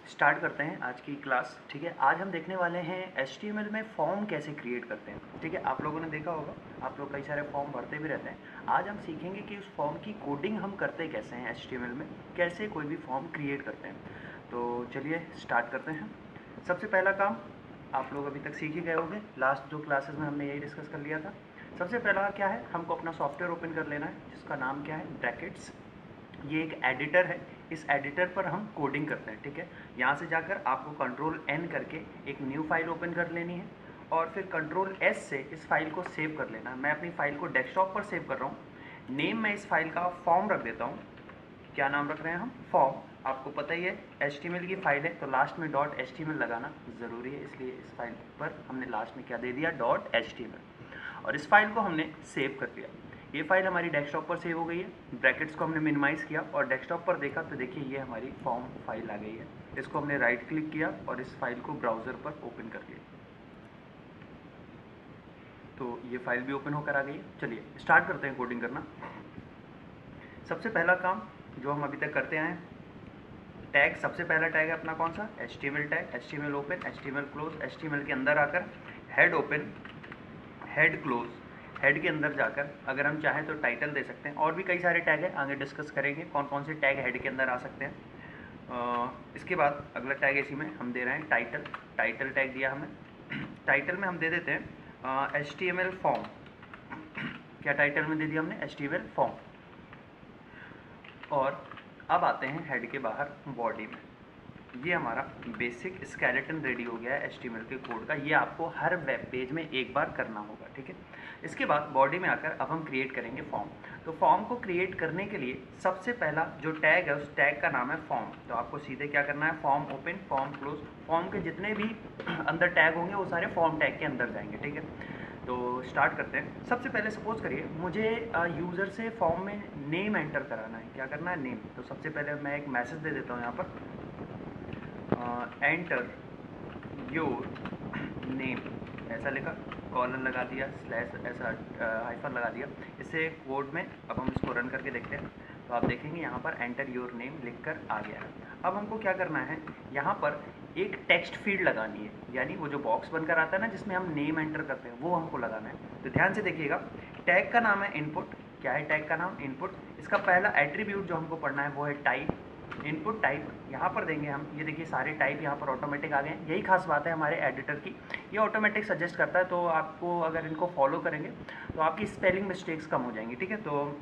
Start करते हैं आज की क्लास। ठीक है, आज हम देखने वाले हैं HTML में फॉर्म कैसे क्रिएट करते हैं। ठीक है, आप लोगों ने देखा होगा, आप लोग कई सारे फॉर्म भरते भी रहते हैं। आज हम सीखेंगे कि उस फॉर्म की कोडिंग हम करते कैसे हैं, HTML में कैसे कोई भी फॉर्म क्रिएट करते हैं। तो चलिए स्टार्ट करते हैं। सबसे पहला काम आप लोग अभी तक सीख ही गए होंगे, लास्ट जो क्लासेस में हमने यही डिस्कस कर लिया था। सबसे पहला क्या है, हमको अपना सॉफ्टवेयर ओपन कर लेना है जिसका नाम क्या है, ब्रैकेट्स। ये एक एडिटर है, इस एडिटर पर हम कोडिंग करते हैं। ठीक है, यहाँ से जाकर आपको कंट्रोल N करके एक न्यू फाइल ओपन कर लेनी है और फिर कंट्रोल S से इस फाइल को सेव कर लेना है। मैं अपनी फाइल को डेस्कटॉप पर सेव कर रहा हूँ। नेम मैं इस फाइल का फॉर्म रख देता हूँ। क्या नाम रख रहे हैं हम, फॉर्म। आपको पता ही है HTML की फाइल है तो लास्ट में .html लगाना ज़रूरी है, इसलिए इस फाइल पर हमने लास्ट में क्या दे दिया, .html। और इस फाइल को हमने सेव कर दिया। ये फाइल हमारी डेस्कटॉप पर सेव हो गई है। ब्रैकेट्स को हमने मिनिमाइज़ किया और डेस्कटॉप पर देखा तो देखिए ये हमारी फॉर्म फाइल आ गई है। इसको हमने राइट क्लिक किया और इस फाइल को ब्राउज़र पर ओपन कर लिया, तो ये फाइल भी ओपन होकर आ गई है। चलिए स्टार्ट करते हैं कोडिंग करना। सबसे पहला काम जो हम अभी तक करते आए हैं, टैग। सबसे पहला टैग है अपना कौन सा, HTML tag. HTML open, HTML close. HTML के अंदर आकर head open, head close. Head के अंदर जाकर अगर हम चाहें तो टाइटल दे सकते हैं। और भी कई सारे टैग हैं, आगे डिस्कस करेंगे कौन कौन से टैग हेड के अंदर आ सकते हैं। इसके बाद अगला टैग इसी में हम दे रहे हैं टाइटल। टाइटल टैग दिया हमें। टाइटल में हम दे देते हैं HTML फॉर्म। क्या टाइटल में दे दिया हमने, HTML फॉर्म। और अब आते हैं हेड के बाहर बॉडी में। ये हमारा बेसिक स्केलेटन रेडी हो गया है HTML के कोड का। ये आपको हर वेब पेज में एक बार करना होगा। ठीक है, इसके बाद बॉडी में आकर अब हम क्रिएट करेंगे फॉर्म। तो फॉर्म को क्रिएट करने के लिए सबसे पहला जो टैग है उस टैग का नाम है फॉर्म। तो आपको सीधे क्या करना है, form open, form close. Form के जितने भी अंदर टैग होंगे वो सारे फॉर्म टैग के अंदर जाएंगे। ठीक है, तो स्टार्ट करते हैं। सबसे पहले सपोज करिए मुझे यूज़र से फॉर्म में नेम एंटर कराना है। क्या करना है, नेम। तो सबसे पहले मैं एक मैसेज दे देता हूँ यहाँ पर, एंटर योर नेम, ऐसा लिखा, कॉलन लगा दिया, स्लैश ऐसा हाइफन लगा दिया। इससे कोड में अब हम इसको रन करके देखते हैं तो आप देखेंगे यहाँ पर एंटर योर नेम लिखकर आ गया है। अब हमको क्या करना है, यहाँ पर एक टेक्स्ट फील्ड लगानी है, यानी वो जो बॉक्स बनकर आता है ना जिसमें हम नेम एंटर करते हैं वो हमको लगाना है। तो ध्यान से देखिएगा, टैग का नाम है इनपुट। क्या है टैग का नाम, इनपुट। इसका पहला एट्रीब्यूट जो हमको पढ़ना है वो है टाइप। इनपुट टाइप यहाँ पर देंगे हम। ये देखिए सारे टाइप यहाँ पर ऑटोमेटिक आ गए हैं। यही खास बात है हमारे एडिटर की, ये ऑटोमेटिक सजेस्ट करता है। तो आपको अगर इनको फॉलो करेंगे तो आपकी स्पेलिंग मिस्टेक्स कम हो जाएंगी। ठीक है, तो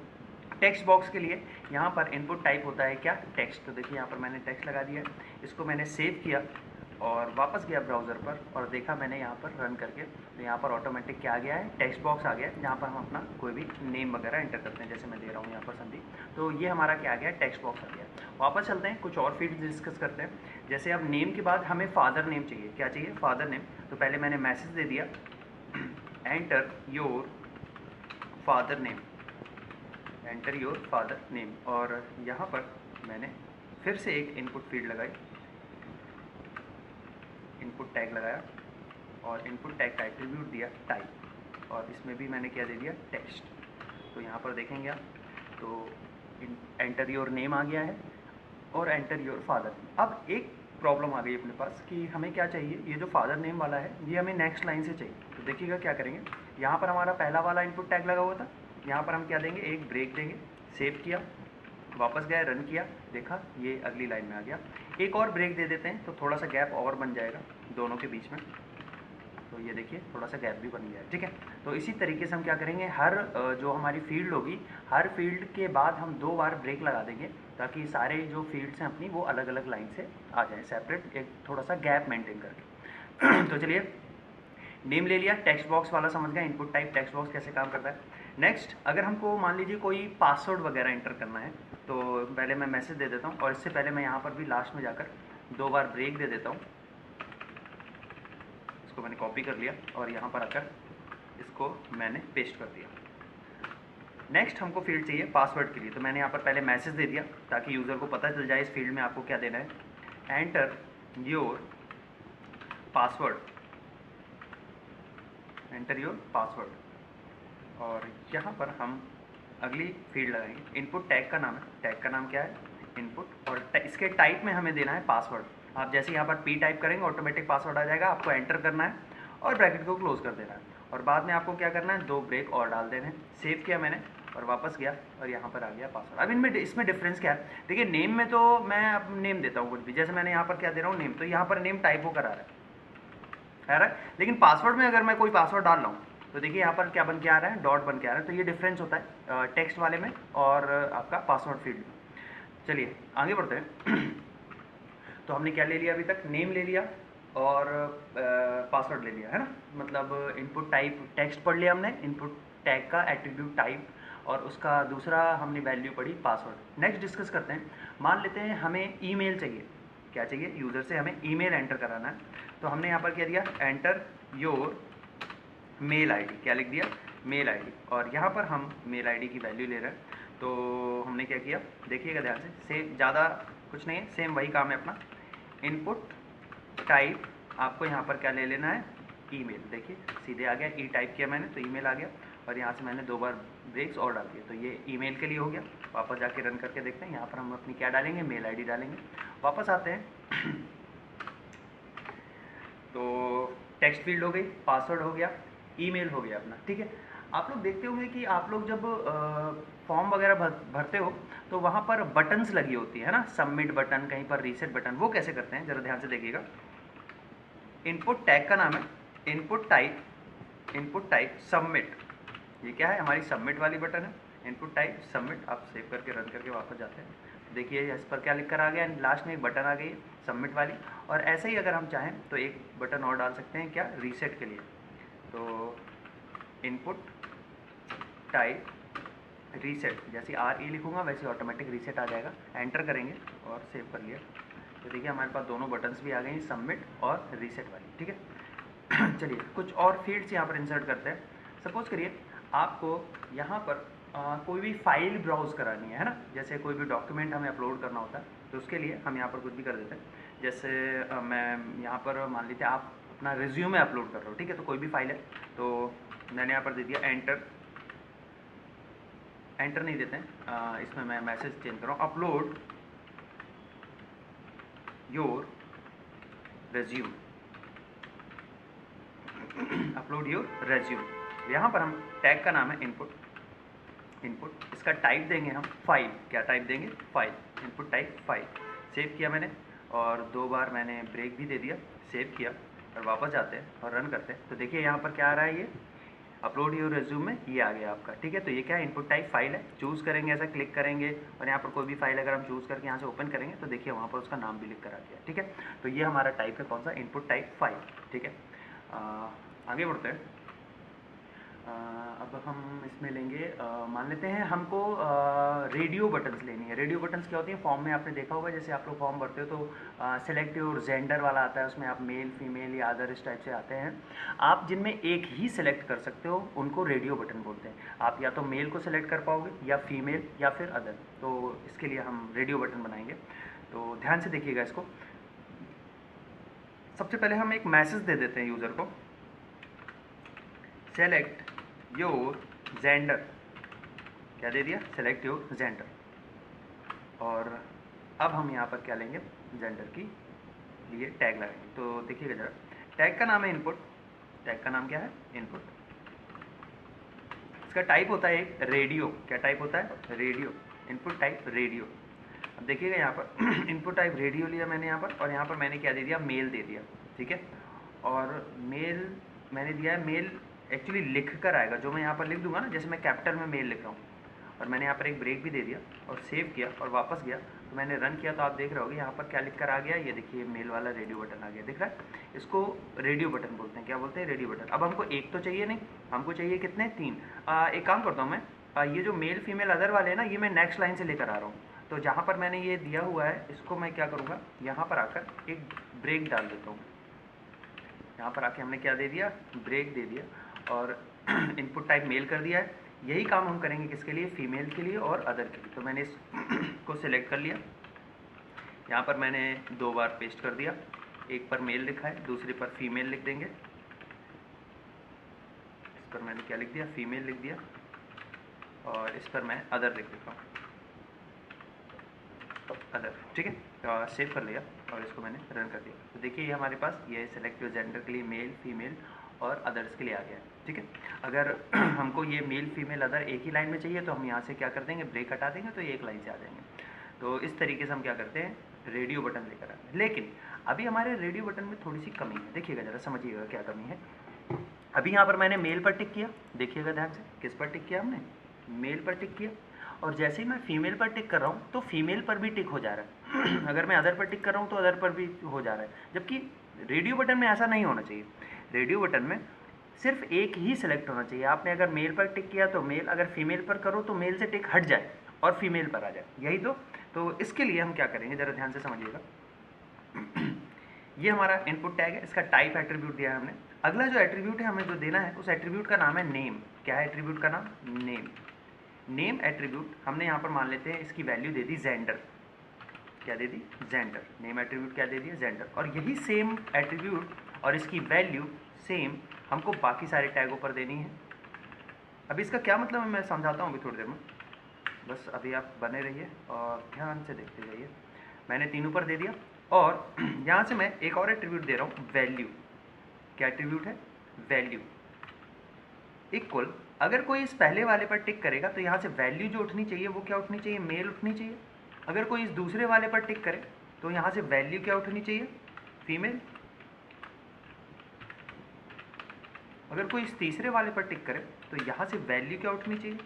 टेक्स्ट बॉक्स के लिए यहाँ पर इनपुट टाइप होता है क्या, टेक्स्ट। तो देखिए यहाँ पर मैंने टेक्स्ट लगा दिया, इसको मैंने सेव किया और वापस गया ब्राउज़र पर और देखा मैंने यहाँ पर रन करके, तो यहाँ पर ऑटोमेटिक क्या आ गया है, टेक्स्ट बॉक्स आ गया है जहाँ पर हम अपना कोई भी नेम वगैरह एंटर करते हैं। जैसे मैं दे रहा हूँ यहाँ पर संदीप, तो ये हमारा क्या आ गया, टेक्स्ट बॉक्स आ गया। वापस चलते हैं, कुछ और फील्ड डिस्कस करते हैं। जैसे अब नेम के बाद हमें फादर नेम चाहिए। क्या चाहिए, फादर नेम। तो पहले मैंने मैसेज दे दिया, enter your father name, enter your father name. और यहाँ पर मैंने फिर से एक इनपुट फील्ड लगाई, इनपुट टैग लगाया और इनपुट टैग का एट्रीब्यूट दिया टाइप, और इसमें भी मैंने क्या दे दिया, टेक्स्ट। तो यहाँ पर देखेंगे आप, तो एंटर योर नेम आ गया है और एंटर योर फादर। अब एक प्रॉब्लम आ गई अपने पास कि हमें क्या चाहिए, ये जो फादर नेम वाला है ये हमें नेक्स्ट लाइन से चाहिए। तो देखिएगा क्या करेंगे, यहाँ पर हमारा पहला वाला इनपुट टैग लगा हुआ था, यहाँ पर हम क्या देंगे, एक ब्रेक देंगे। सेव किया, वापस गए, रन किया, देखा ये अगली लाइन में आ गया। एक और ब्रेक दे देते हैं तो थोड़ा सा गैप और बन जाएगा दोनों के बीच में। तो ये देखिए थोड़ा सा गैप भी बन गया है। ठीक है, तो इसी तरीके से हम क्या करेंगे, हर जो हमारी फील्ड होगी, हर फील्ड के बाद हम 2 बार ब्रेक लगा देंगे ताकि सारे जो फील्ड्स हैं अपनी वो अलग अलग लाइन से आ जाए, सेपरेट, एक थोड़ा सा गैप मेंटेन करके। तो चलिए, नेम ले लिया, टेक्स्ट बॉक्स वाला समझ गया, इनपुट टाइप टेक्स्ट बॉक्स कैसे काम करता है। नेक्स्ट, अगर हमको मान लीजिए कोई पासवर्ड वगैरह एंटर करना है तो पहले मैं मैसेज दे देता हूँ और इससे पहले मैं यहाँ पर भी लास्ट में जाकर 2 बार ब्रेक दे देता हूँ। इसको मैंने कॉपी कर लिया और यहाँ पर आकर इसको मैंने पेस्ट कर दिया। नेक्स्ट हमको फील्ड चाहिए पासवर्ड के लिए, तो मैंने यहाँ पर पहले मैसेज दे दिया ताकि यूज़र को पता चल जाए इस फील्ड में आपको क्या देना है, enter your password, enter your password. और यहाँ पर हम अगली फील्ड लगाएंगे, इनपुट टैग का नाम है, टैग का नाम क्या है, इनपुट, और इसके टाइप में हमें देना है पासवर्ड। आप जैसे यहाँ पर P टाइप करेंगे ऑटोमेटिक पासवर्ड आ जाएगा, आपको एंटर करना है और ब्रैकेट को क्लोज कर देना है और बाद में आपको क्या करना है 2 ब्रेक और डाल देने हैं। सेव किया मैंने और वापस गया और यहाँ पर आ गया पासवर्ड। अब इनमें इसमें डिफरेंस क्या है, देखिए नेम में तो मैं अब नेम देता हूँ कुछ भी, जैसे मैंने यहाँ पर क्या दे रहा हूँ नेम, तो यहाँ पर नेम टाइपो करा रहा है, लेकिन पासवर्ड में अगर मैं कोई पासवर्ड डाल रहा हूँ तो देखिए यहाँ पर क्या बन के आ रहा है, डॉट बन के आ रहा है। तो ये डिफरेंस होता है टेक्स्ट वाले में और आपका पासवर्ड फील्ड में। चलिए आगे बढ़ते हैं। तो हमने क्या ले लिया अभी तक, नेम ले लिया और पासवर्ड ले लिया है ना, मतलब इनपुट टाइप टेक्स्ट पढ़ लिया हमने, इनपुट टैग का एट्रीब्यूट टाइप, और उसका दूसरा हमने वैल्यू पढ़ी पासवर्ड। नेक्स्ट डिस्कस करते हैं, मान लेते हैं हमें ईमेल चाहिए, क्या चाहिए, यूज़र से हमें ईमेल एंटर कराना है। तो हमने यहाँ पर क्या दिया, एंटर योर मेल आईडी, क्या लिख दिया, मेल आईडी, और यहाँ पर हम मेल आईडी की वैल्यू ले रहे हैं। तो हमने क्या किया, देखिएगा ध्यान से, सेम ज़्यादा कुछ नहीं है, सेम वही काम है अपना। इनपुट टाइप आपको यहाँ पर क्या ले लेना है, ईमेल, देखिए सीधे आ गया, ई टाइप किया मैंने तो ईमेल आ गया, और यहाँ से मैंने 2 बार ब्रेक्स और डाल दिए, तो ये ईमेल के लिए हो गया। वापस जाके रन करके देखते हैं, यहाँ पर हम अपनी क्या डालेंगे, मेल आईडी डालेंगे। वापस आते हैं तो टेक्स्ट फील्ड हो गई, पासवर्ड हो गया, ईमेल हो गया अपना, ठीक है। आप लोग देखते होंगे कि आप लोग जब फॉर्म वगैरह भरते हो तो वहाँ पर बटन्स लगी होती है ना, सबमिट बटन, कहीं पर रीसेट बटन, वो कैसे करते हैं ज़रा ध्यान से देखिएगा। इनपुट टैग का नाम है इनपुट टाइप सबमिट, ये क्या है, हमारी सबमिट वाली बटन है, इनपुट टाइप सबमिट। आप सेव करके रन करके वापस जाते हैं, देखिए इस पर क्या लिख कर आ गया, लास्ट में एक बटन आ गई सबमिट वाली। और ऐसे ही अगर हम चाहें तो एक बटन और डाल सकते हैं, क्या, रीसेट के लिए। तो इनपुट टाइप रीसेट, जैसे RE लिखूंगा वैसे ऑटोमेटिक रीसेट आ जाएगा, एंटर करेंगे और सेव कर लिया। तो देखिए हमारे पास दोनों बटन्स भी आ गए, सबमिट और रीसेट वाली, ठीक है। चलिए कुछ और फील्ड्स यहाँ पर इंसर्ट करते हैं। सपोज करिए आपको यहाँ पर कोई भी फाइल ब्राउज़ करानी है ना, जैसे कोई भी डॉक्यूमेंट हमें अपलोड करना होता है, तो उसके लिए हम यहाँ पर कुछ भी कर देते हैं। जैसे मैं यहाँ पर मान लीजिए आप अपना रिज्यूमे अपलोड कर रहे हो, ठीक है, तो कोई भी फाइल है, तो मैंने यहाँ पर दे दिया एंटर नहीं देते हैं, इसमें मैं मैसेज चेंज कर रहा हूँ, upload your resume, upload your resume. यहाँ पर हम टैग का नाम है इनपुट, इसका टाइप देंगे हम फाइल, क्या टाइप देंगे, file, input type file. Save किया मैंने और 2 बार मैंने ब्रेक भी दे दिया, सेव किया और वापस जाते हैं और रन करते हैं। तो देखिए यहाँ पर क्या आ रहा है, ये अपलोड योर रेज्यूम में ये आ गया आपका, ठीक है। तो ये क्या है, इनपुट टाइप फाइल है, चूज़ करेंगे, ऐसा क्लिक करेंगे और यहाँ पर कोई भी फाइल अगर हम चूज़ करके यहाँ से ओपन करेंगे तो देखिए वहाँ पर उसका नाम भी लिख कर आ गया, ठीक है। तो ये हमारा टाइप है, कौन सा, इनपुट टाइप फाइल, ठीक है। आगे बढ़ते हैं। अब हम इसमें लेंगे, मान लेते हैं हमको रेडियो बटन्स लेनी है। रेडियो बटन्स क्या होती हैं, फॉर्म में आपने देखा होगा, जैसे आप लोग फॉर्म भरते हो तो सेलेक्ट योर जेंडर वाला आता है, उसमें आप मेल, फीमेल या अदर इस टाइप से आते हैं। आप जिनमें एक ही सिलेक्ट कर सकते हो उनको रेडियो बटन बोलते हैं। आप या तो मेल को सिलेक्ट कर पाओगे या फीमेल या फिर अदर, तो इसके लिए हम रेडियो बटन बनाएंगे। तो ध्यान से देखिएगा इसको। सबसे पहले हम एक मैसेज दे देते हैं यूज़र को, सेलेक्ट योर जेंडर, क्या दे दिया, सेलेक्ट योर जेंडर। और अब हम यहाँ पर क्या लेंगे, जेंडर की लिए टैग लगाएंगे। तो देखिएगा जरा, टैग का नाम है इनपुट, टैग का नाम क्या है, इनपुट। इसका टाइप होता है एक रेडियो, क्या टाइप होता है, रेडियो, इनपुट टाइप रेडियो। अब देखिएगा यहाँ पर इनपुट टाइप रेडियो लिया मैंने यहाँ पर, और यहाँ पर मैंने क्या दे दिया, मेल दे दिया, ठीक है। और मेल मैंने दिया है, मेल एक्चुअली लिख कर आएगा, जो मैं यहाँ पर लिख दूंगा ना, जैसे मैं कैपिटल में मेल लिख रहा हूँ, और मैंने यहाँ पर एक ब्रेक भी दे दिया और सेव किया और वापस गया, तो मैंने रन किया तो आप देख रहे होगे यहाँ पर क्या लिख कर आ गया, ये देखिए मेल वाला रेडियो बटन आ गया, दिख रहा है। इसको रेडियो बटन बोलते हैं, क्या बोलते हैं, रेडियो बटन। अब हमको एक तो चाहिए नहीं, हमको चाहिए कितने, 3। एक काम करता हूँ मैं, ये जो मेल फीमेल अदर वाले हैं ना, ये मैं नेक्स्ट लाइन से लेकर आ रहा हूँ। तो जहाँ पर मैंने ये दिया हुआ है, इसको मैं क्या करूँगा, यहाँ पर आकर एक ब्रेक डाल देता हूँ। यहाँ पर आके हमने क्या दे दिया, ब्रेक दे दिया, और इनपुट टाइप मेल कर दिया है। यही काम हम करेंगे किसके लिए, फीमेल के लिए और अदर के लिए। तो मैंने इसको सिलेक्ट कर लिया, यहाँ पर मैंने 2 बार पेस्ट कर दिया, एक पर मेल लिखा है, दूसरे पर फीमेल लिख देंगे। इस पर मैंने क्या लिख दिया, फीमेल लिख दिया, और इस पर मैं अदर लिख देता हूँ, अदर, ठीक है। सेव कर लिया और इसको मैंने रन कर दिया। तो देखिए ये हमारे पास ये सेलेक्ट योर जेंडर के लिए मेल, फीमेल और अदर्स के लिए आ गया है। ठीक है, अगर हमको ये मेल, फीमेल, अदर एक ही लाइन में चाहिए तो हम यहाँ से क्या कर देंगे, ब्रेक हटा देंगे तो ये एक लाइन से आ जाएंगे। तो इस तरीके से हम क्या करते हैं, रेडियो बटन लेकर आते हैं। लेकिन अभी हमारे रेडियो बटन में थोड़ी सी कमी है, देखिएगा ज़रा, समझिएगा क्या कमी है। अभी यहाँ पर मैंने मेल पर टिक किया, देखिएगा ध्यान से, किस पर टिक किया हमने, मेल पर टिक किया। और जैसे ही मैं फीमेल पर टिक कर रहा हूँ तो फीमेल पर भी टिक हो जा रहा है अगर मैं अदर पर टिक कर रहा हूँ तो अदर पर भी हो जा रहा है, जबकि रेडियो बटन में ऐसा नहीं होना चाहिए। रेडियो बटन में सिर्फ एक ही सिलेक्ट होना चाहिए। आपने अगर मेल पर टिक किया तो मेल, अगर फीमेल पर करो तो मेल से टिक हट जाए और फीमेल पर आ जाए, यही तो इसके लिए हम क्या करेंगे, ज़रा ध्यान से समझिएगा। ये हमारा इनपुट टैग है, इसका टाइप एट्रीब्यूट दिया है हमने। अगला जो एट्रीब्यूट है हमें जो देना है, उस एट्रीब्यूट का नाम है नेम। क्या है एट्रीब्यूट का नाम, नेम। नेम एट्रीब्यूट हमने यहाँ पर मान लेते हैं इसकी वैल्यू दे दी जेंडर। क्या दे दी, जेंडर। नेम एट्रीब्यूट क्या दे दिया, जेंडर। और यही सेम एट्रीब्यूट और इसकी वैल्यू सेम हमको बाकी सारे टैगों पर देनी है। अभी इसका क्या मतलब है मैं समझाता हूँ अभी थोड़ी देर में, बस अभी आप बने रहिए और ध्यान से देखते जाइए। मैंने तीनों पर दे दिया और यहाँ से मैं एक और एट्रीब्यूट दे रहा हूँ, वैल्यू। क्या एट्रीब्यूट है, वैल्यू। इक्वल, अगर कोई इस पहले वाले पर टिक करेगा तो यहाँ से वैल्यू जो उठनी चाहिए वो क्या उठनी चाहिए, मेल उठनी चाहिए। अगर कोई इस दूसरे वाले पर टिक करे तो यहाँ से वैल्यू क्या उठनी चाहिए, फीमेल। अगर कोई इस तीसरे वाले पर टिक करे तो यहाँ से वैल्यू क्या उठनी चाहिए,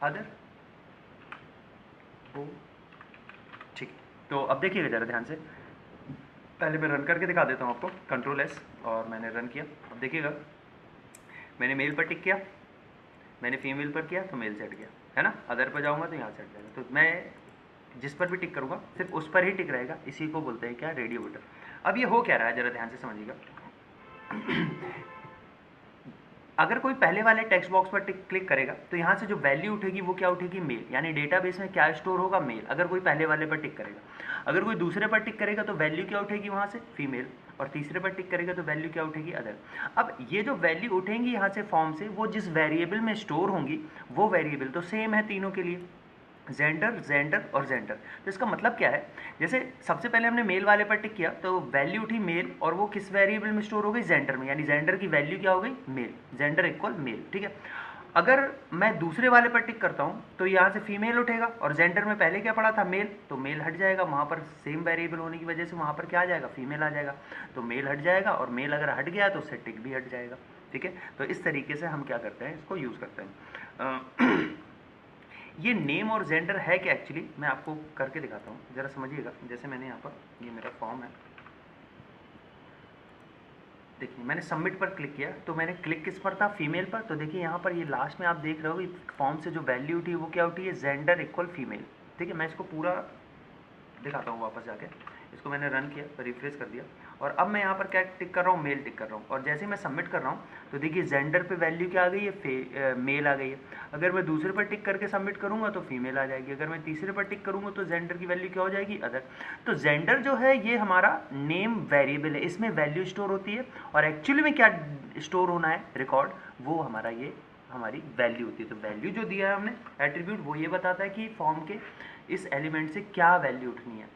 अदर। ओ ठीक, तो अब देखिएगा ज़रा ध्यान से, पहले मैं रन करके दिखा देता हूँ आपको, कंट्रोल एस, और मैंने रन किया। अब देखिएगा मैंने मेल पर टिक किया, मैंने फीमेल पर किया तो मेल से हट गया, है ना। अदर पर जाऊँगा तो यहाँ से हट जाएगा। तो मैं जिस पर भी टिक करूँगा सिर्फ उस पर ही टिक रहेगा, इसी को बोलते हैं क्या, रेडियो बटन। अब ये हो क्या रहा है, ज़रा ध्यान से समझिएगा। अगर कोई पहले वाले टेक्स्ट बॉक्स पर क्लिक करेगा तो यहाँ से जो वैल्यू उठेगी वो क्या उठेगी, मेल। यानी डेटाबेस में क्या स्टोर होगा, मेल। अगर कोई पहले वाले पर टिक करेगा, अगर कोई दूसरे पर टिक करेगा तो वैल्यू क्या उठेगी वहाँ से, फीमेल। और तीसरे पर टिक करेगा तो वैल्यू क्या उठेगी, अदर। अब ये जो वैल्यू उठेंगी यहाँ से फॉर्म से, वो जिस वेरिएबल में स्टोर होंगी वो वेरिएबल तो सेम है तीनों के लिए, जेंडर, जेंडर और जेंडर। तो इसका मतलब क्या है, जैसे सबसे पहले हमने मेल वाले पर टिक किया तो वैल्यू उठी मेल, और वो किस वेरिएबल में स्टोर हो गई, जेंडर में। यानी जेंडर की वैल्यू क्या हो गई, मेल। जेंडर इक्वल मेल, ठीक है। अगर मैं दूसरे वाले पर टिक करता हूँ तो यहाँ से फीमेल उठेगा, और जेंडर में पहले क्या पड़ा था, मेल, तो मेल हट जाएगा। वहाँ पर सेम वेरिएबल होने की वजह से वहाँ पर क्या आ जाएगा, फीमेल आ जाएगा। तो मेल हट जाएगा, और मेल अगर हट गया तो उससे टिक भी हट जाएगा, ठीक है। तो इस तरीके से हम क्या करते हैं, इसको यूज़ करते हैं। ये नेम और जेंडर है कि एक्चुअली मैं आपको करके दिखाता हूँ, ज़रा समझिएगा। जैसे मैंने यहाँ पर, ये मेरा फॉर्म है, देखिए मैंने सबमिट पर क्लिक किया तो मैंने क्लिक किस पर था, फीमेल पर। तो देखिए यहाँ पर ये लास्ट में आप देख रहे हो फॉर्म से जो वैल्यू उठी वो क्या उठी है, जेंडर इक्वल फीमेल, ठीक है। मैं इसको पूरा दिखाता हूँ वापस जाके। इसको मैंने रन किया, रिफ्रेश कर दिया, और अब मैं यहाँ पर क्या टिक कर रहा हूँ, मेल टिक कर रहा हूँ। और जैसे ही मैं सबमिट कर रहा हूँ तो देखिए जेंडर पे वैल्यू क्या आ गई है, मेल आ गई है। अगर मैं दूसरे पर टिक करके सबमिट करूँगा तो फीमेल आ जाएगी। अगर मैं तीसरे पर टिक करूँगा तो जेंडर की वैल्यू क्या हो जाएगी, अदर। तो जेंडर जो है ये हमारा नेम वेरिएबल है, इसमें वैल्यू स्टोर होती है, और एक्चुअली में क्या स्टोर होना है रिकॉर्ड, वो हमारा ये हमारी वैल्यू होती है। तो वैल्यू जो दिया है हमने एट्रीब्यूट, वो ये बताता है कि फॉर्म के इस एलिमेंट से क्या वैल्यू उठनी है।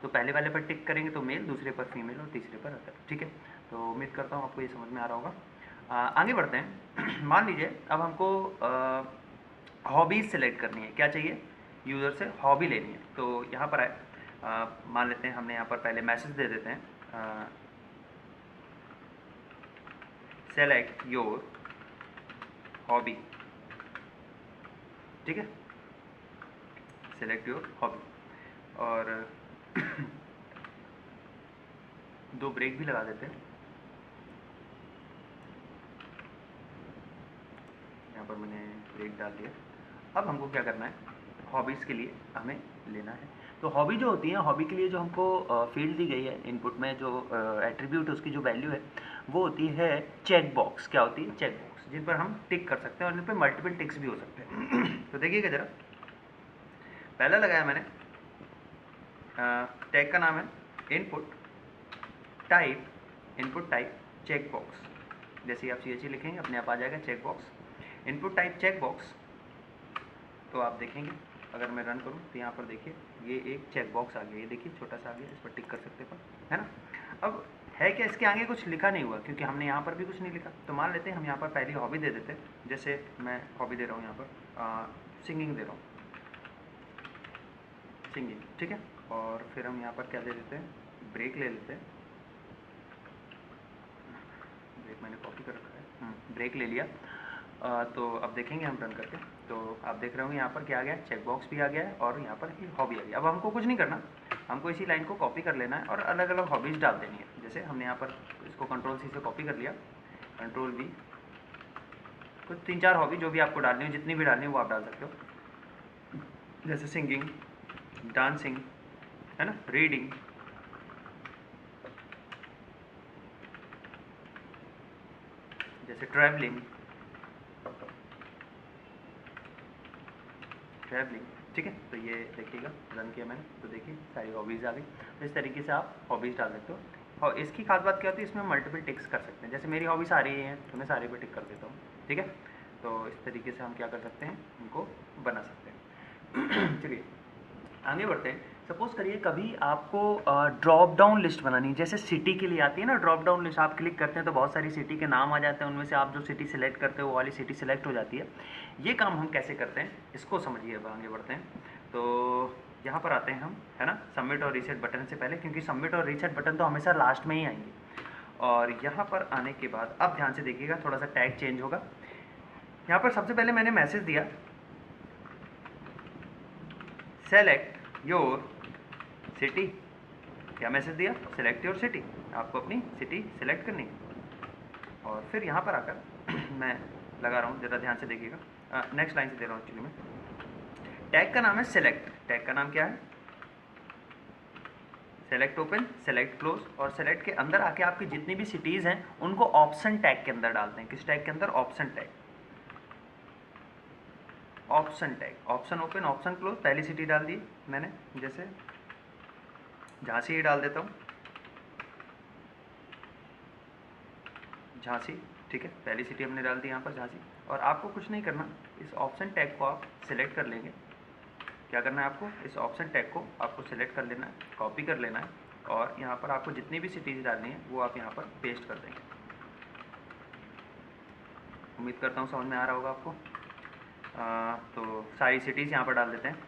तो पहले वाले पर टिक करेंगे तो मेल, दूसरे पर फीमेल और तीसरे पर अदर, ठीक है। तो उम्मीद करता हूँ आपको ये समझ में आ रहा होगा। आगे बढ़ते हैं। मान लीजिए अब हमको हॉबीज़ सेलेक्ट करनी है। क्या चाहिए, यूज़र से हॉबी लेनी है। तो यहाँ पर आए, मान लेते हैं हमने यहाँ पर पहले मैसेज दे देते हैं, सेलेक्ट योर हॉबी, ठीक है, सेलेक्ट योर हॉबी। और दो ब्रेक भी लगा देते हैं, यहाँ पर मैंने ब्रेक डाल दिया। अब हमको क्या करना है, हॉबीज़ के लिए हमें लेना है। तो हॉबी जो होती है, हॉबी के लिए जो हमको फील्ड दी गई है इनपुट में, जो एट्रीब्यूट उसकी जो वैल्यू है वो होती है चेक बॉक्स। क्या होती है, चेक बॉक्स, जिन पर हम टिक कर सकते हैं और जिन पर मल्टीपल टिक्स भी हो सकते हैं। तो देखिएगा ज़रा, पहला लगाया मैंने, टैग का नाम है input type, input type check box. जैसे ही आप CHE लिखेंगे अपने आप आ जाएगा check box, input type check box. तो आप देखेंगे अगर मैं रन करूँ तो यहाँ पर देखिए ये एक चेक बॉक्स आ गया, ये देखिए छोटा सा आ गया, इस पर टिक कर सकते हैं, है ना। अब है क्या, इसके आगे कुछ लिखा नहीं हुआ क्योंकि हमने यहाँ पर भी कुछ नहीं लिखा। तो मान लेते हैं हम यहाँ पर पहली हॉबी दे देते हैं, जैसे मैं हॉबी दे रहा हूँ यहाँ पर सिंगिंग दे रहा हूँ, सिंगिंग, ठीक है। और फिर हम यहाँ पर क्या दे देते हैं, ब्रेक ले लेते हैं, ब्रेक मैंने कॉपी कर रखा है, ब्रेक ले लिया। तो अब देखेंगे हम रन करके, तो आप देख रहे होंगे यहाँ पर क्या आ गया, चेक बॉक्स भी आ गया है और यहाँ पर हॉबी आ गई। अब हमको कुछ नहीं करना, हमको इसी लाइन को कॉपी कर लेना है और अलग अलग हॉबीज़ डाल देनी है। जैसे हमने यहाँ पर इसको कंट्रोल सी से कॉपी कर लिया, कंट्रोल वी, कुछ 3-4 हॉबी जो भी आपको डालनी हो, जितनी भी डालनी हो वो आप डाल सकते हो, जैसे सिंगिंग, डांसिंग, है ना, रीडिंग, जैसे ट्रैवलिंग, ठीक है। तो ये देखिएगा रन किया मैंने, तो देखिए सारी हॉबीज़ आ गई। तो इस तरीके से आप हॉबीज़ डाल सकते हो। और इसकी खास बात क्या होती है, इसमें मल्टीपल टिक्स कर सकते हैं। जैसे मेरी हॉबी सारी हैं तो मैं सारे पे टिक कर देता हूँ, ठीक है। तो इस तरीके से हम क्या कर सकते हैं, उनको बना सकते हैं। चलिए आगे बढ़ते हैं। सपोज करिए कभी आपको ड्रॉप डाउन लिस्ट बनानी है, जैसे सिटी के लिए आती है ना ड्रॉप डाउन लिस्ट, आप क्लिक करते हैं तो बहुत सारी सिटी के नाम आ जाते हैं, उनमें से आप जो सिटी सेलेक्ट करते हो वो वाली सिटी सेलेक्ट हो जाती है। ये काम हम कैसे करते हैं इसको समझिए। अब आगे बढ़ते हैं, तो यहाँ पर आते हैं हम, है ना, सबमिट और रीसेट बटन से पहले, क्योंकि सबमिट और रीसेट बटन तो हमेशा लास्ट में ही आएंगे। और यहाँ पर आने के बाद अब ध्यान से देखिएगा, थोड़ा सा टैग चेंज होगा। यहाँ पर सबसे पहले मैंने मैसेज दिया, सेलेक्ट योर सिटी। क्या मैसेज दिया, सेलेक्ट योर सिटी, आपको अपनी सिटी सेलेक्ट करनी है। और फिर यहाँ पर आकर मैं लगा रहा हूँ, ज़रा ध्यान से देखिएगा, नेक्स्ट लाइन से दे रहा हूँ एक्चुअली मैं। टैग का नाम है सेलेक्ट, टैग का नाम क्या है, सेलेक्ट ओपन, सेलेक्ट क्लोज। और सेलेक्ट के अंदर आके आपकी जितनी भी सिटीज़ हैं उनको ऑप्शन टैग के अंदर डालते हैं। किस टैग के अंदर, option tag, option tag, option open, option close. पहली सिटी डाल दी मैंने, जैसे झांसी ही डाल देता हूँ, झांसी, ठीक है। पहली सिटी हमने डाल दी यहाँ पर झांसी। और आपको कुछ नहीं करना, इस ऑप्शन टैग को आप सिलेक्ट कर लेंगे। क्या करना है आपको, इस ऑप्शन टैग को आपको सिलेक्ट कर लेना है, कॉपी कर लेना है, और यहाँ पर आपको जितनी भी सिटीज़ डालनी है वो आप यहाँ पर पेस्ट कर देंगे। उम्मीद करता हूँ समझ में आ रहा होगा आपको। तो सारी सिटीज़ यहाँ पर डाल देते हैं,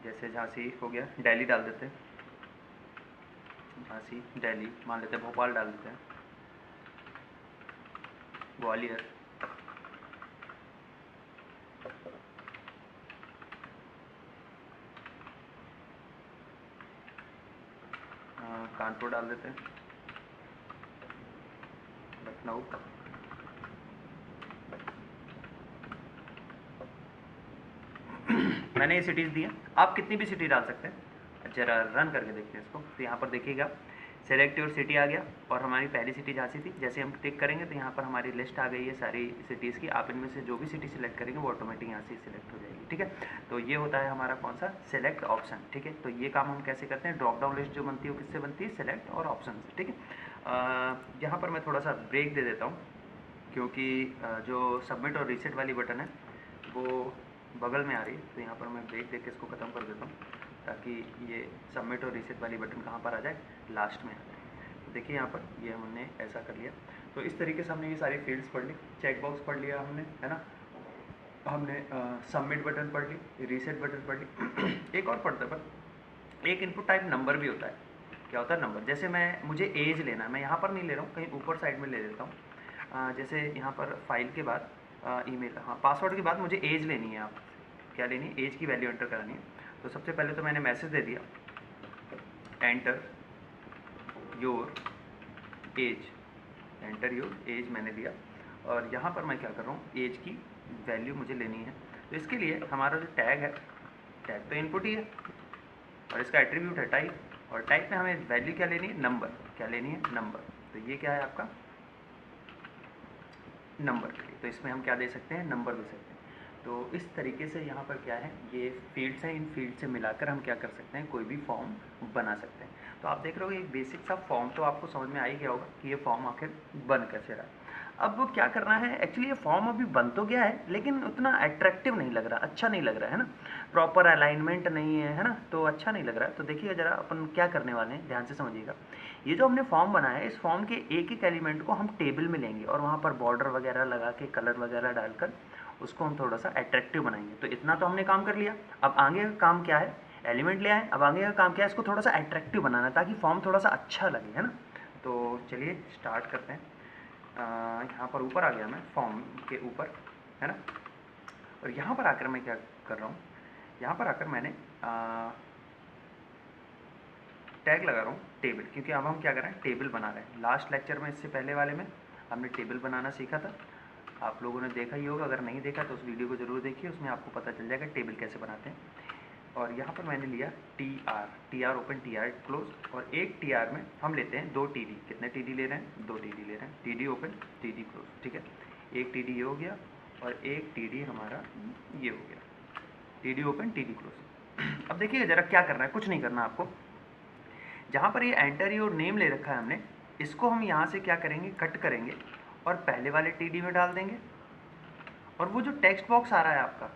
जैसे झांसी हो गया, दिल्ली डाल देते हैं, झांसी, दिल्ली, मान लेते हैं भोपाल डाल देते हैं, ग्वालियर, कानपुर डाल देते हैं, लखनऊ, मैंने ये सिटीज़ दी हैं। आप कितनी भी सिटी डाल सकते हैं। जरा रन करके देखते हैं इसको, तो यहाँ पर देखिएगा सेलेक्ट योर सिटी आ गया और हमारी पहली सिटी झांसी थी। जैसे हम टिक करेंगे तो यहाँ पर हमारी लिस्ट आ गई है सारी सिटीज़ की। आप इनमें से जो भी सिटी सिलेक्ट करेंगे वो ऑटोमेटिक यहाँ से सिलेक्ट हो जाएगी, ठीक है। तो ये होता है हमारा कौन सा, सेलेक्ट ऑप्शन, ठीक है। तो ये काम हम कैसे करते हैं, ड्रॉप डाउन लिस्ट जो बनती है वो किससे बनती है, सेलेक्ट और ऑप्शन से, ठीक है। यहाँ पर मैं थोड़ा सा ब्रेक दे देता हूँ, क्योंकि जो सबमिट और रीसेट वाली बटन है वो बगल में आ रही है। तो यहाँ पर मैं ब्रेक दे के इसको ख़त्म कर देता हूँ, ताकि ये सबमिट और रीसेट वाली बटन कहाँ पर आ जाए, लास्ट में आ जाए। तो देखिए यहाँ पर ये हमने ऐसा कर लिया। तो इस तरीके से हमने ये सारी फील्ड्स पढ़ ली, चेक बॉक्स पढ़ लिया हमने, है ना, हमने सबमिट बटन पढ़ ली, रीसेट बटन पढ़ ली। एक और पढ़ते पर एक इनपुट टाइप नंबर भी होता है। क्या होता है, नंबर। जैसे मुझे एज लेना है, मैं यहाँ पर नहीं ले रहा हूँ, कहीं ऊपर साइड में ले लेता हूँ। जैसे यहाँ पर फाइल के बाद ईमेल, हाँ, पासवर्ड के बाद मुझे एज लेनी है। आप क्या लेनी है, एज की वैल्यू एंटर करानी है। तो सबसे पहले तो मैंने मैसेज दे दिया, enter your age, enter your age मैंने दिया। और यहाँ पर मैं क्या कर रहा हूँ, एज की वैल्यू मुझे लेनी है। तो इसके लिए हमारा जो टैग है, टैग तो इनपुट ही है और इसका एट्रीब्यूट है टाइप, और टाइप में हमें वैल्यू क्या लेनी है, नंबर। क्या लेनी है, नंबर। तो ये क्या है आपका, नंबर के लिए। तो इसमें हम क्या दे सकते हैं, नंबर दे सकते हैं। तो इस तरीके से यहाँ पर क्या है, ये फील्ड्स हैं, इन फील्ड से मिलाकर हम क्या कर सकते हैं, कोई भी फॉर्म बना सकते हैं। तो आप देख रहे हो एक बेसिक सा फॉर्म तो आपको समझ में आ ही गया होगा कि ये फॉर्म आखिर बन कैसे रहा। अब क्या करना है, एक्चुअली ये फॉर्म अभी बन तो गया है लेकिन उतना अट्रैक्टिव नहीं लग रहा, अच्छा नहीं लग रहा है ना, प्रॉपर अलाइनमेंट नहीं है ना, तो अच्छा नहीं लग रहा है। तो देखिए ज़रा अपन क्या करने वाले हैं, ध्यान से समझिएगा। ये जो हमने फॉर्म बनाया है, इस फॉर्म के एक एक एलिमेंट को हम टेबल में लेंगे और वहाँ पर बॉर्डर वगैरह लगा के कलर वगैरह डालकर उसको हम थोड़ा सा अट्रैक्टिव बनाएंगे। तो इतना तो हमने काम कर लिया, अब आगे का काम क्या है, एलिमेंट ले आए, अब आगे का काम क्या है, इसको थोड़ा सा अट्रैक्टिव बनाना ताकि फॉर्म थोड़ा सा अच्छा लगे, है ना। तो चलिए स्टार्ट करते हैं। यहाँ पर ऊपर आ गया मैं, फॉर्म के ऊपर, है ना। और यहाँ पर आकर मैं क्या कर रहा हूँ, यहाँ पर आकर मैंने टैग लगा रहा हूँ टेबल, क्योंकि अब हम क्या कर रहे हैं, टेबल बना रहे हैं। लास्ट लेक्चर में, इससे पहले वाले में हमने टेबल बनाना सीखा था, आप लोगों ने देखा ही होगा, अगर नहीं देखा तो उस वीडियो को ज़रूर देखिए, उसमें आपको पता चल जाएगा टेबल कैसे बनाते हैं। और यहाँ पर मैंने लिया T R open T R close, और एक टी आर में हम लेते हैं 2 टी डी। कितने टी डी ले रहे हैं, 2 टी डी ले रहे हैं, T D open T D close, ठीक है। एक टी डी ये हो गया और एक टी डी हमारा ये हो गया, T D open T D close. अब देखिए ज़रा क्या करना है, कुछ नहीं करना आपको। जहाँ पर ये एंटर योर नेम ले रखा है हमने, इसको हम यहाँ से क्या करेंगे, कट करेंगे और पहले वाले टी डी में डाल देंगे। और वो जो टेक्स्ट बॉक्स आ रहा है आपका,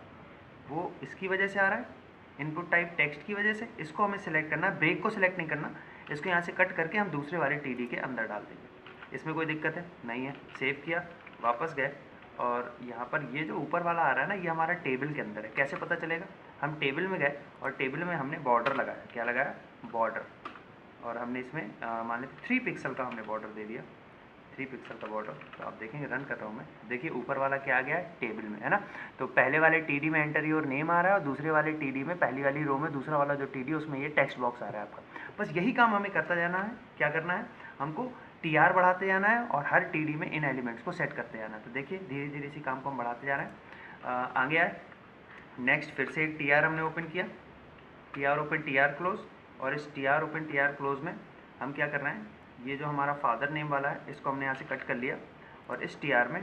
वो इसकी वजह से आ रहा है, इनपुट टाइप टेक्स्ट की वजह से। इसको हमें सिलेक्ट करना है, ब्रेक को सिलेक्ट नहीं करना, इसको यहाँ से कट करके हम दूसरे वाले टी डी के अंदर डाल देंगे। इसमें कोई दिक्कत है नहीं है। सेव किया, वापस गए, और यहाँ पर ये जो ऊपर वाला आ रहा है ना, ये हमारा टेबल के अंदर है। कैसे पता चलेगा, हम टेबल में गए और टेबल में हमने बॉर्डर लगाया। क्या लगाया, बॉर्डर, और हमने इसमें मान लेते 3 पिक्सल का हमने बॉर्डर दे दिया, 3 पिक्सल का बॉर्डर। तो आप देखेंगे, रन कर रहा हूँ मैं, देखिए ऊपर वाला क्या आ गया है, टेबल में, है ना। तो पहले वाले टीडी में एंटर योर नेम आ रहा है और दूसरे वाले टीडी में, पहली वाली रो में दूसरा वाला जो टीडी उसमें ये टेक्स्ट बॉक्स आ रहा है आपका। बस यही काम हमें करता जाना है। क्या करना है, हमको टीआर बढ़ाते जाना है और हर टीडी में इन एलिमेंट्स को सेट करते जाना है। तो देखिए धीरे धीरे इसी काम को हम बढ़ाते जा रहे हैं। आगे आए, नेक्स्ट फिर से एक टीआर हमने ओपन किया, टीआर ओपन टीआर क्लोज, और इस टीआर ओपन टीआर क्लोज में हम क्या कर रहे हैं, ये जो हमारा फादर नेम वाला है इसको हमने यहाँ से कट कर लिया, और इस टीआर में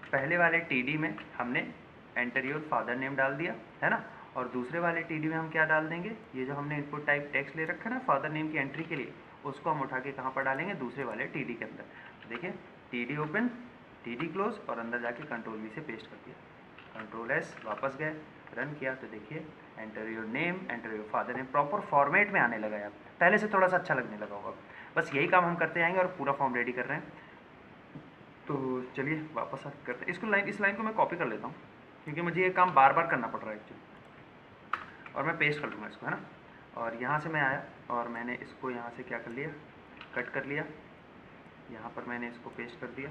पहले वाले टीडी में हमने एंटर योर फादर नेम डाल दिया, है ना। और दूसरे वाले टीडी में हम क्या डाल देंगे, ये जो हमने इनपुट टाइप टेक्स्ट ले रखा है ना फादर नेम की एंट्री के लिए, उसको हम उठा के कहाँ पर डालेंगे, दूसरे वाले टीडी के अंदर। तो देखिए टीडी ओपन टीडी क्लोज, और अंदर जाके कंट्रोल वी से पेस्ट कर दिया, कंट्रोल एस, वापस गए, रन किया, तो देखिए enter your name, enter your father name, proper format में आने लगा है। पहले से थोड़ा सा अच्छा लगने लगा होगा। बस यही काम हम करते जाएंगे और पूरा फॉर्म रेडी कर रहे हैं। तो चलिए वापस करते हैं इसको, इस लाइन को मैं कॉपी कर लेता हूँ, क्योंकि मुझे ये काम बार बार करना पड़ रहा है एक्चुअली। और मैं पेस्ट कर लूँगा इसको, है ना। और यहाँ से मैं आया और मैंने इसको यहाँ से क्या कर लिया, कट कर लिया, यहाँ पर मैंने इसको पेस्ट कर दिया,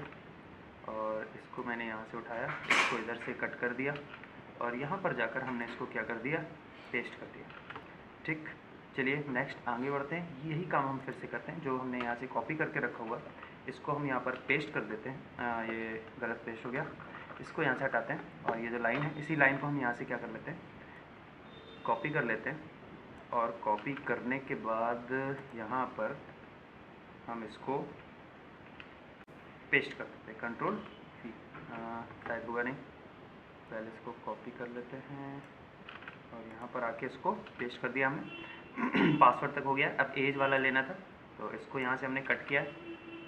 और इसको मैंने यहाँ से उठाया, इसको इधर से कट कर दिया, और यहाँ पर जाकर हमने इसको क्या कर दिया, पेस्ट कर दिया। ठीक, चलिए नेक्स्ट आगे बढ़ते हैं। यही काम हम फिर से करते हैं, जो हमने यहाँ से कॉपी करके रखा हुआ इसको हम यहाँ पर पेस्ट कर देते हैं। ये गलत पेस्ट हो गया, इसको यहाँ से हटाते हैं, और ये जो लाइन है, इसी लाइन को हम यहाँ से क्या कर लेते हैं, कॉपी कर लेते हैं। और कॉपी करने के बाद यहाँ पर हम इसको पेस्ट कर देते हैं, कंट्रोल वी। शायद हुआ नहीं, पहले इसको कॉपी कर लेते हैं, और यहाँ पर आके इसको पेस्ट कर दिया हमने। पासवर्ड तक हो गया, अब एज वाला लेना था, तो इसको यहाँ से हमने कट किया,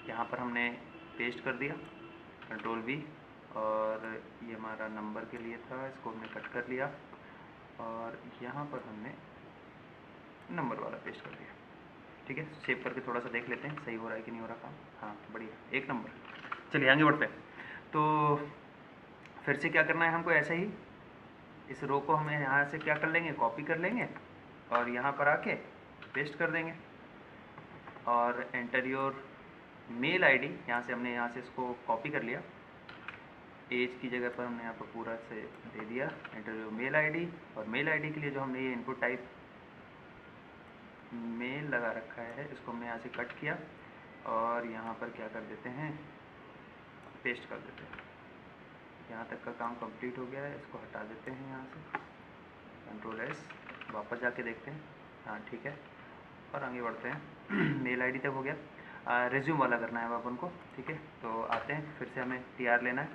यहाँ पर हमने पेस्ट कर दिया, कंट्रोल वी, और ये हमारा नंबर के लिए था, इसको हमने कट कर लिया, और यहाँ पर हमने नंबर वाला पेस्ट कर दिया। ठीक है, सेव करके थोड़ा सा देख लेते हैं सही हो रहा है कि नहीं हो रहा काम। हाँ बढ़िया, 1 नंबर। चलिए आगे बढ़ते हैं। तो फिर से क्या करना है हमको, ऐसे ही इस रो को हमें यहाँ से क्या कर लेंगे, कॉपी कर लेंगे, और यहाँ पर आके पेस्ट कर देंगे, और एंटर योर मेल आईडी, यहाँ से हमने यहाँ से इसको कॉपी कर लिया, एज की जगह पर हमने यहाँ पर पूरा से दे दिया एंटर योर मेल आईडी, और मेल आईडी के लिए जो हमने ये इनपुट टाइप मेल लगा रखा है, इसको हमने यहाँ से कट किया, और यहाँ पर क्या कर देते हैं, पेस्ट कर देते हैं। यहाँ तक का काम कंप्लीट हो गया है, इसको हटा देते हैं यहाँ से, कंट्रोल एस, वापस जाके देखते हैं, हाँ ठीक है, और आगे बढ़ते हैं। मेल आईडी तक हो गया, रिज्यूम वाला करना है अपन को, ठीक है। तो आते हैं, फिर से हमें टीआर लेना है,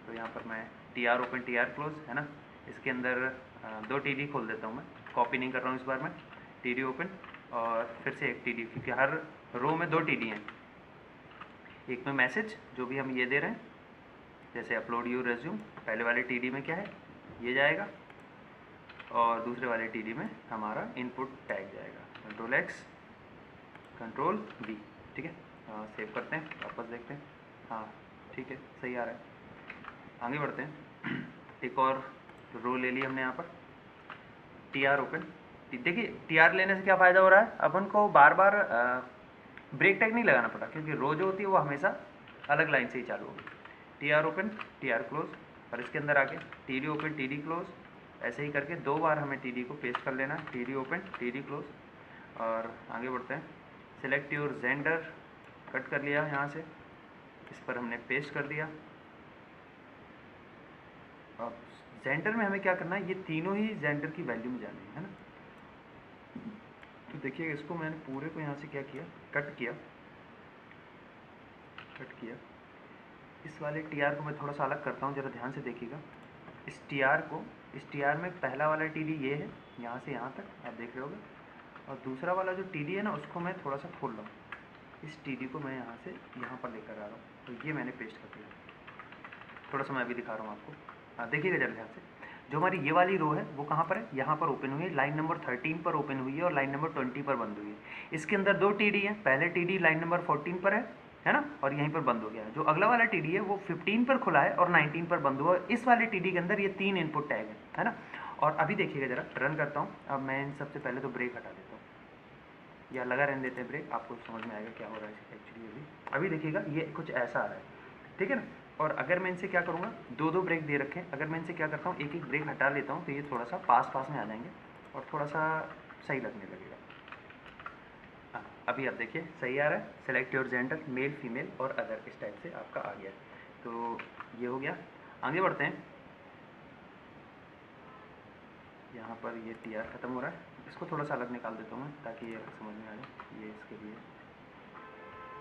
तो यहाँ पर मैं टीआर ओपन टीआर क्लोज, है ना, इसके अंदर 2 टीडी खोल देता हूँ मैं, कॉपी नहीं कर रहा हूँ इस बार मैं, टीडी ओपन, और फिर से एक टीडी, क्योंकि हर रो में 2 टीडी हैं, एक में मैसेज जो भी हम ये दे रहे हैं, जैसे अपलोड योर रेज्यूम, पहले वाले टीडी में क्या है ये जाएगा, और दूसरे वाले टीडी में हमारा इनपुट टैग जाएगा। कंट्रोल एक्स, कंट्रोल वी, ठीक है। सेव करते हैं, वापस देखते हैं। हाँ ठीक है, सही आ रहा है। आगे बढ़ते हैं। एक और रो ले ली हमने यहाँ पर, टी आर ओपन। देखिए टी आर लेने से क्या फ़ायदा हो रहा है, अपन को बार बार ब्रेक टैग नहीं लगाना पड़ा, क्योंकि रो जो होती है वो हमेशा अलग लाइन से ही चालू होगी। T R open, T R close, और इसके अंदर आके T D open, T D close, ऐसे ही करके 2 बार हमें टी डी को पेस्ट कर लेना है। T D open, T D close. और आगे बढ़ते हैं। सिलेक्ट योर जेंडर, कट कर लिया यहाँ से, इस पर हमने पेस्ट कर दिया। अब जेंडर में हमें क्या करना है, ये तीनों ही जेंडर की वैल्यू में जानी है ना। तो देखिए इसको मैंने पूरे को यहाँ से क्या किया, कट किया। इस वाले टी आर को मैं थोड़ा सा अलग करता हूँ, ज़रा ध्यान से देखिएगा। इस टी आर को, इस टी आर में पहला वाला टी डी ये है, यहाँ से यहाँ तक आप देख रहे होगे, और दूसरा वाला जो टी डी है ना उसको मैं थोड़ा सा खोल रहा हूँ। इस टी डी को मैं यहाँ से यहाँ पर लेकर आ रहा हूँ, तो ये मैंने पेस्ट कर दिया। थोड़ा सा मैं अभी दिखा रहा हूँ आपको, हाँ देखिएगा जरा ध्यान से। जो हमारी ये वाली रो है वो कहाँ पर है, यहाँ पर ओपन हुई है, लाइन नंबर 13 पर ओपन हुई है और लाइन नंबर 20 पर बंद हुई है। इसके अंदर 2 टी डी हैं, पहले टी डी लाइन नंबर 14 पर है ना, और यहीं पर बंद हो गया है। जो अगला वाला टी डी है वो 15 पर खुला है और 19 पर बंद हुआ है। इस वाले टी डी के अंदर ये 3 इनपुट टैग है ना। और अभी देखिएगा जरा, रन करता हूँ। अब मैं इन सबसे पहले तो ब्रेक हटा देता हूँ, या लगा रहने देते हैं ब्रेक, आपको समझ में आएगा क्या हो रहा है एक्चुअली। अभी देखिएगा ये कुछ ऐसा आ रहा है, ठीक है ना। और अगर मैं इनसे क्या करूँगा, 2-2 ब्रेक दे रखे हैं, अगर मैं इनसे क्या करता हूँ, एक एक ब्रेक हटा लेता हूँ, तो ये थोड़ा सा पास में आ जाएंगे और थोड़ा सा सही लगने लगेगा। हाँ अभी आप देखिए सही आ रहा है। Select your gender, male female और अदर, इस टाइप से आपका आ गया। तो ये हो गया। आगे बढ़ते हैं। यहाँ पर ये टी आर ख़त्म हो रहा है, इसको थोड़ा सा अलग निकाल देता हूँ मैं ताकि ये समझ में आ जाए, ये इसके लिए।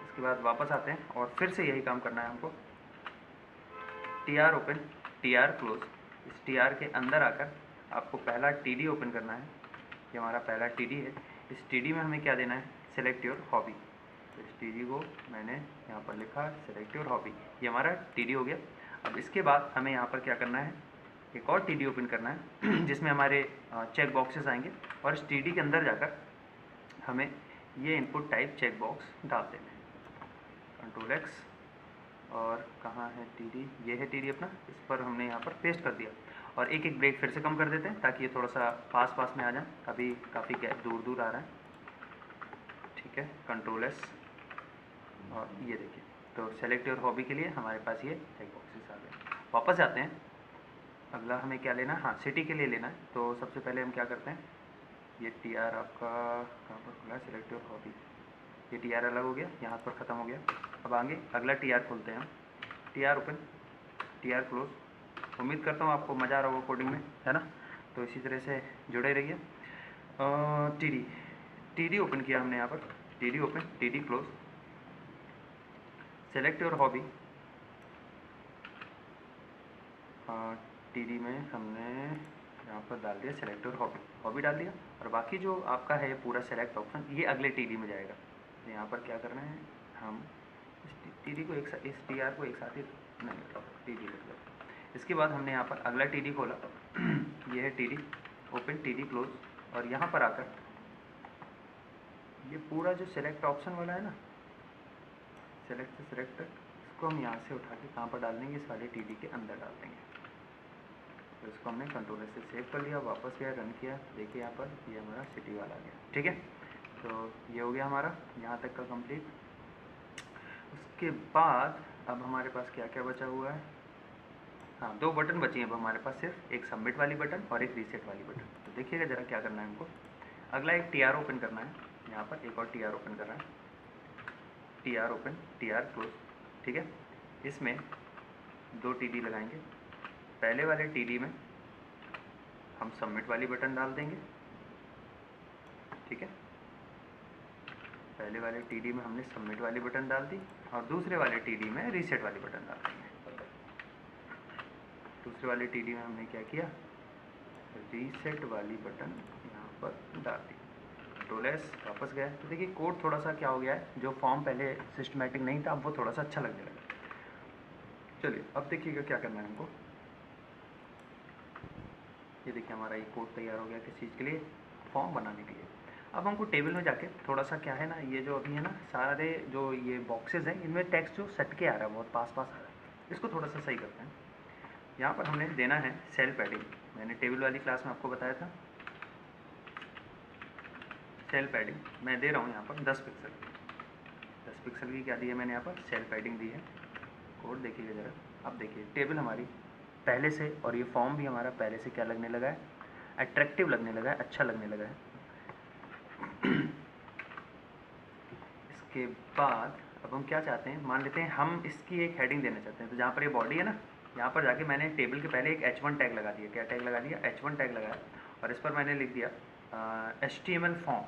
इसके बाद वापस आते हैं और फिर से यही काम करना है हमको। T R open, T R close. इस टी आर के अंदर आकर आपको पहला टी डी ओपन करना है। ये हमारा पहला टी डी है। इस टी डी में हमें क्या देना है, सेलेक्ट योर हॉबी। तो इस टी डी को मैंने यहाँ पर लिखा सेलेक्ट योर हॉबी, ये हमारा टी डी हो गया। अब इसके बाद हमें यहाँ पर क्या करना है, एक और टी डी ओपन करना है जिसमें हमारे चेक बॉक्सेस आएंगे, और इस टी डी के अंदर जाकर हमें ये इनपुट टाइप चेक बॉक्स डाल देना है। कंट्रोल एक्स, और कहाँ है टी डी, ये है टी डी अपना, इस पर हमने यहाँ पर पेस्ट कर दिया। और एक एक ब्रेक फिर से कम कर देते हैं ताकि ये थोड़ा सा पास में आ जाए, अभी काफ़ी दूर आ रहा है, ठीक है। कंट्रोल एस, और ये देखिए, तो सेलेक्ट योर हॉबी के लिए हमारे पास ये चेक बॉक्सेस आ गए। वापस जाते हैं। अगला हमें क्या लेना है, हाँ सिटी के लिए लेना है। तो सबसे पहले हम क्या करते हैं, ये टी आर आपका कहाँ पर खुला है, सेलेक्ट योर हॉबी, ये टी आर अलग हो गया, यहाँ पर ख़त्म हो गया। अब आगे अगला टी आर खोलते हैं हम। T R open, T R close. उम्मीद करता हूँ आपको मज़ा आ रहा होगा कोडिंग में, है ना। तो इसी तरह से जुड़े रहिए। टी डी ओपन किया हमने यहाँ पर, T D open, T D close. Select your hobby, T D में हमने यहाँ पर डाल दिया सेलेक्ट योर हॉबी, हॉबी डाल दिया। और बाकी जो आपका है पूरा सेलेक्ट ऑप्शन ये अगले टी डी में जाएगा। तो यहाँ पर क्या करना है, हम इस टी डी को एक साथ, इस टी आर को एक साथ ही नहीं, टी डी मतलब। इसके बाद हमने यहाँ पर अगला टी डी खोला ये है T D open, T D close. और यहाँ पर आकर ये पूरा जो सेलेक्ट ऑप्शन वाला है ना, सेलेक्ट से सेलेक्ट तक, इसको हम यहाँ से उठा के कहाँ पर डाल देंगे, इस वाले टी डी के अंदर डाल देंगे। तो इसको हमने कंट्रोल से सेव कर लिया, वापस गया, रन किया, देखिए यहाँ पर ये हमारा सिटी वाला गया, ठीक है। तो ये हो गया हमारा यहाँ तक का कंप्लीट। उसके बाद अब हमारे पास क्या क्या बचा हुआ है, हाँ 2 बटन बचे हैं अब हमारे पास, सिर्फ एक सबमिट वाली बटन और एक रीसेट वाली बटन। तो देखिएगा ज़रा क्या करना है हमको। अगला एक टी आर ओपन करना है, यहाँ पर एक और टी आर ओपन करना है। T R open, T R close, ठीक है। इसमें 2 टी डी लगाएंगे। पहले वाले टी डी में हम सबमिट वाली बटन डाल देंगे, ठीक है। पहले वाले टी डी में हमने सबमिट वाली बटन डाल दी, और दूसरे वाले टी डी में रीसेट वाली बटन डाल देंगे। दूसरे वाले टी डी में हमने क्या किया, रीसेट वाली बटन यहाँ पर डाल दी, कंट्रोल एस, वापस गया। तो देखिए कोड थोड़ा सा क्या हो गया है, जो फॉर्म पहले सिस्टमेटिक नहीं था अब वो थोड़ा सा अच्छा लगने लगा। चलिए अब देखिएगा क्या करना है हमको। ये देखिए हमारा ये कोड तैयार हो गया किस चीज़ के लिए, फॉर्म बनाने के लिए। अब हमको टेबल में जाके थोड़ा सा क्या है ना, ये जो अभी है ना सारे जो ये बॉक्सेस हैं इनमें टेक्स्ट जो सट के आ रहा है, बहुत पास पास आ रहा है, इसको थोड़ा सा सही करते हैं। यहाँ पर हमने देना है सेल पैडिंग। मैंने टेबल वाली क्लास में आपको बताया था सेल पैडिंग मैं दे रहा हूँ यहाँ पर 10 पिक्सल। 10 पिक्सल की क्या दी है मैंने यहाँ पर, सेल पैडिंग दी है। कोड देखिएगा ज़रा। अब देखिए टेबल हमारी पहले से, और ये फॉर्म भी हमारा पहले से क्या लगने लगा है, अट्रैक्टिव लगने लगा है, अच्छा लगने लगा है। इसके बाद अब हम क्या चाहते हैं, मान लेते हैं हम इसकी एक हेडिंग देना चाहते हैं। तो जहाँ पर ये बॉडी है ना, यहाँ पर जाके मैंने टेबल के पहले एक H1 टैग लगा दिया। क्या टैग लगा दिया, H1 टैग लगाया, और इस पर मैंने लिख दिया HTML फॉर्म।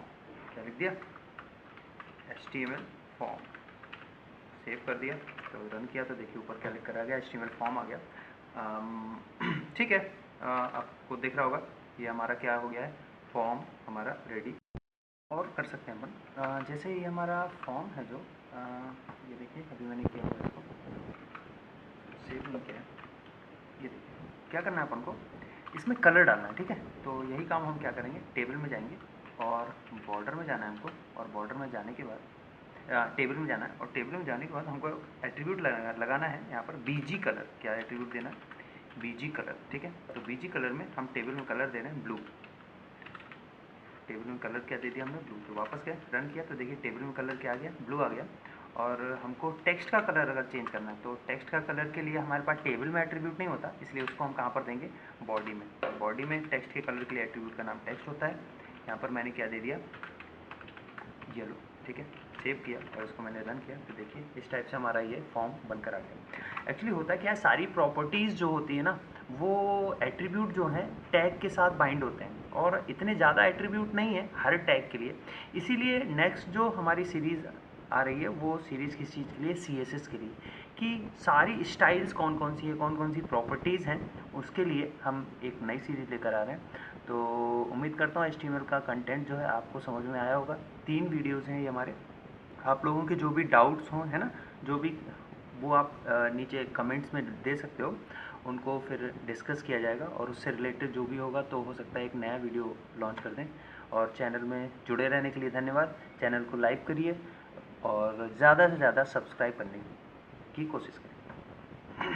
क्या लिख दिया, HTML फॉर्म। सेव कर दिया तो रन किया तो देखिए ऊपर क्या लिख कर आ गया, HTML फॉर्म आ गया। ठीक है, आपको दिख रहा होगा ये हमारा क्या हो गया है, फॉर्म हमारा रेडी। और कर सकते हैं अपन, जैसे ये हमारा फॉर्म है जो ये देखिए अभी मैंने किया हुआ है, इसको सेव नहीं किया है। ये देखिए क्या करना है अपन को, इसमें कलर डालना है। ठीक है, तो यही काम हम क्या करेंगे, टेबल में जाएंगे और बॉर्डर में जाना है हमको, और बॉर्डर में जाने के बाद टेबल में जाना है, और टेबल में जाने के बाद हमको एट्रीब्यूट लगाना है यहाँ पर BG कलर। क्या एट्रीब्यूट देना है, BG कलर। ठीक है, तो BG कलर में हम टेबल में कलर दे रहे हैं ब्लू। टेबल में कलर क्या दे दिया हमने, ब्लू। तो वापस गए रन किया तो देखिए टेबल में कलर क्या आ गया, ब्लू आ गया। और हमको टेक्स्ट का कलर अगर चेंज करना है तो टेक्स्ट का कलर के लिए हमारे पास टेबल में एट्रीब्यूट नहीं होता, इसलिए उसको हम कहाँ पर देंगे, बॉडी में। बॉडी में टेक्स्ट के कलर के लिए एट्रीब्यूट का नाम टेक्स्ट होता है। यहाँ पर मैंने क्या दे दिया, येलो। ठीक है, सेव किया और इसको मैंने रन किया तो देखिए इस टाइप से हमारा ये फॉर्म बनकर आ गया। एक्चुअली होता क्या है, सारी प्रॉपर्टीज़ जो होती है ना वो एट्रीब्यूट जो हैं टैग के साथ बाइंड होते हैं, और इतने ज़्यादा एट्रीब्यूट नहीं है हर टैग के लिए। इसीलिए नेक्स्ट जो हमारी सीरीज़ आ रही है वो सीरीज़ किस चीज़ के लिए, CSS के लिए, कि सारी स्टाइल्स कौन कौन सी है, कौन कौन सी प्रॉपर्टीज़ हैं, उसके लिए हम एक नई सीरीज़ लेकर आ रहे हैं। तो उम्मीद करता हूँ HTML का कंटेंट जो है आपको समझ में आया होगा। 3 वीडियोज़ हैं ये हमारे। आप लोगों के जो भी डाउट्स हों है ना, जो भी, वो आप नीचे कमेंट्स में दे सकते हो, उनको फिर डिस्कस किया जाएगा, और उससे रिलेटेड जो भी होगा तो हो सकता है एक नया वीडियो लॉन्च कर दें। और चैनल में जुड़े रहने के लिए धन्यवाद। चैनल को लाइक करिए और ज़्यादा से ज़्यादा सब्सक्राइब करने की कोशिश करिए।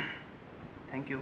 Thank you.